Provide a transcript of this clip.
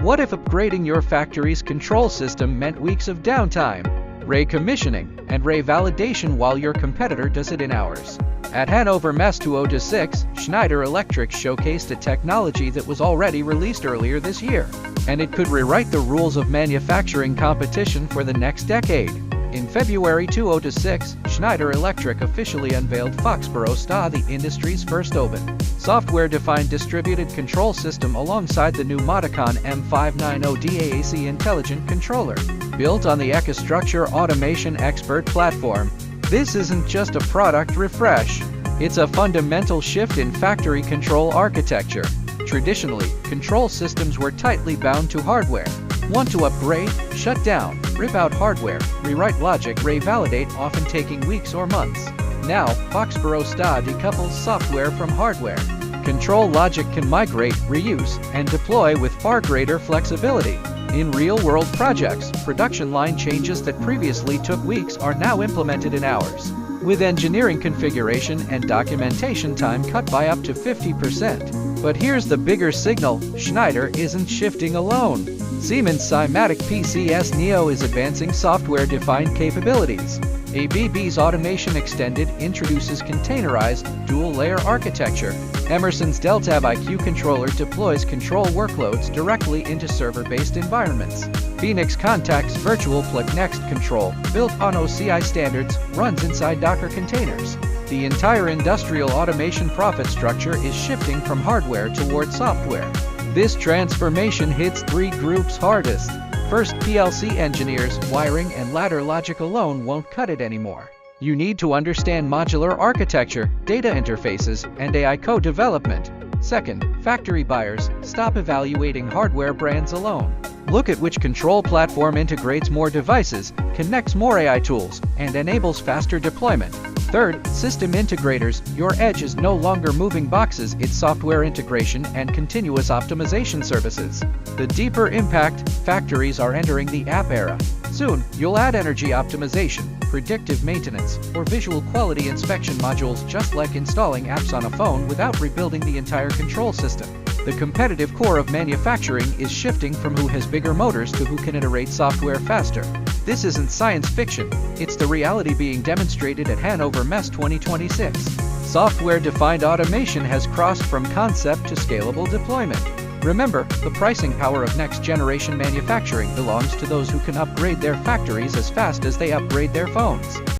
What if upgrading your factory's control system meant weeks of downtime, commissioning, and validation while your competitor does it in hours? At Hannover Messe 2026, Schneider Electric showcased a technology that was already released earlier this year, and it could rewrite the rules of manufacturing competition for the next decade. In February 2026, Schneider Electric officially unveiled Foxborough STA, the industry's first open, software-defined distributed control system alongside the new Modicon M590 DAAC intelligent controller. Built on the EcoStruxure Automation Expert platform, this isn't just a product refresh, it's a fundamental shift in factory control architecture. Traditionally, control systems were tightly bound to hardware. Want to upgrade? Shut down, rip out hardware, rewrite logic, revalidate, often taking weeks or months. Now, Foxborough STA decouples software from hardware. Control logic can migrate, reuse, and deploy with far greater flexibility. In real-world projects, production line changes that previously took weeks are now implemented in hours, with engineering configuration and documentation time cut by up to 50%. But here's the bigger signal: Schneider isn't shifting alone. Siemens Simatic PCS Neo is advancing software-defined capabilities. ABB's Automation Extended introduces containerized, dual-layer architecture. Emerson's Deltab IQ controller deploys control workloads directly into server-based environments. Phoenix Contact's virtual plug Next control, built on OCI standards, runs inside Docker containers. The entire industrial automation profit structure is shifting from hardware toward software. This transformation hits three groups hardest. First, PLC engineers. Wiring and ladder logic alone won't cut it anymore. You need to understand modular architecture, data interfaces, and AI code development. Second, factory buyers. Stop evaluating hardware brands alone. Look at which control platform integrates more devices, connects more AI tools, and enables faster deployment. Third, system integrators. Your edge is no longer moving boxes, it's software integration and continuous optimization services. The deeper impact: factories are entering the app era. Soon, you'll add energy optimization, predictive maintenance, or visual quality inspection modules, just like installing apps on a phone without rebuilding the entire control system. The competitive core of manufacturing is shifting from who has bigger motors to who can iterate software faster. This isn't science fiction, it's the reality being demonstrated at Hannover Messe 2026. Software-defined automation has crossed from concept to scalable deployment. Remember, the pricing power of next-generation manufacturing belongs to those who can upgrade their factories as fast as they upgrade their phones.